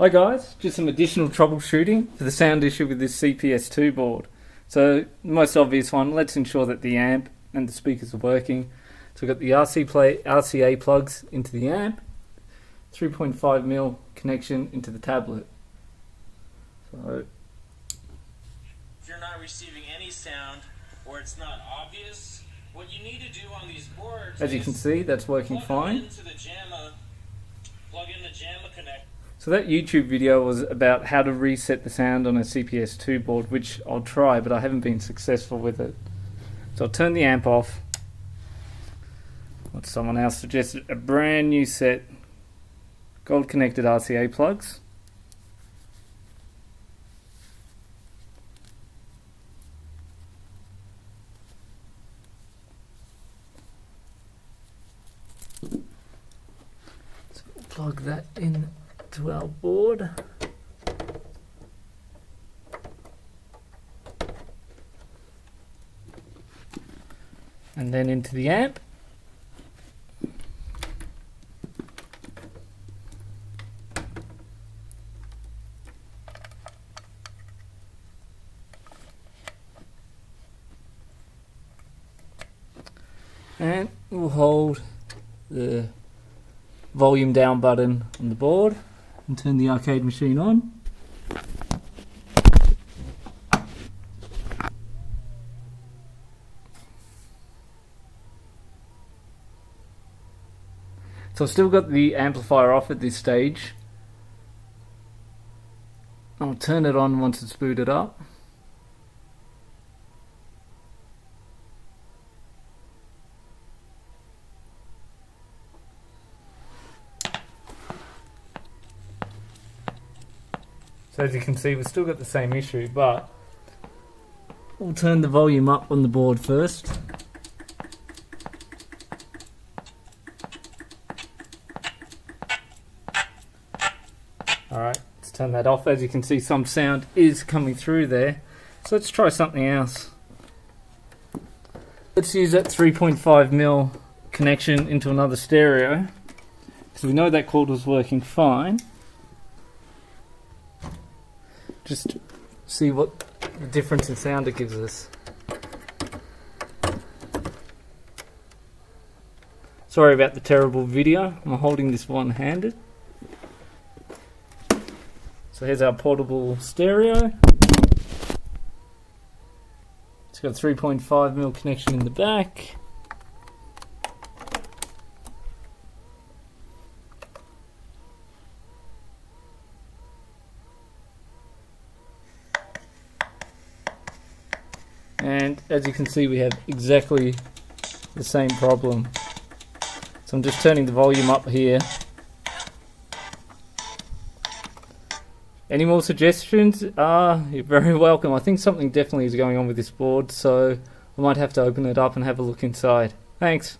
Hi guys, just some additional troubleshooting for the sound issue with this CPS-2 board. So the most obvious one, let's ensure that the amp and the speakers are working. So we've got the RCA plugs into the amp, 3.5mm connection into the tablet. So if you're not receiving any sound or it's not obvious, what you need to do on these boards, as you can see, that's working fine. Plug in the JAMA connector. So that YouTube video was about how to reset the sound on a CPS-2 board, which I'll try, but I haven't been successful with it. So I'll turn the amp off. What someone else suggested, a brand new set, gold connected RCA plugs. So we'll plug that in to our board. And then into the amp. And we'll hold the volume down button on the board and turn the arcade machine on. So I've still got the amplifier off at this stage. I'll turn it on once it's booted up. So as you can see, we've still got the same issue, but we'll turn the volume up on the board first. Alright, let's turn that off. As you can see, some sound is coming through there. So let's try something else. Let's use that 3.5mm connection into another stereo, because we know that cord was working fine. Just see what the difference in sound it gives us. Sorry about the terrible video. I'm holding this one-handed. So here's our portable stereo. It's got a 3.5mm connection in the back. And as you can see, we have exactly the same problem. So I'm just turning the volume up here. Any more suggestions? You're very welcome. I think something definitely is going on with this board, so I might have to open it up and have a look inside. Thanks.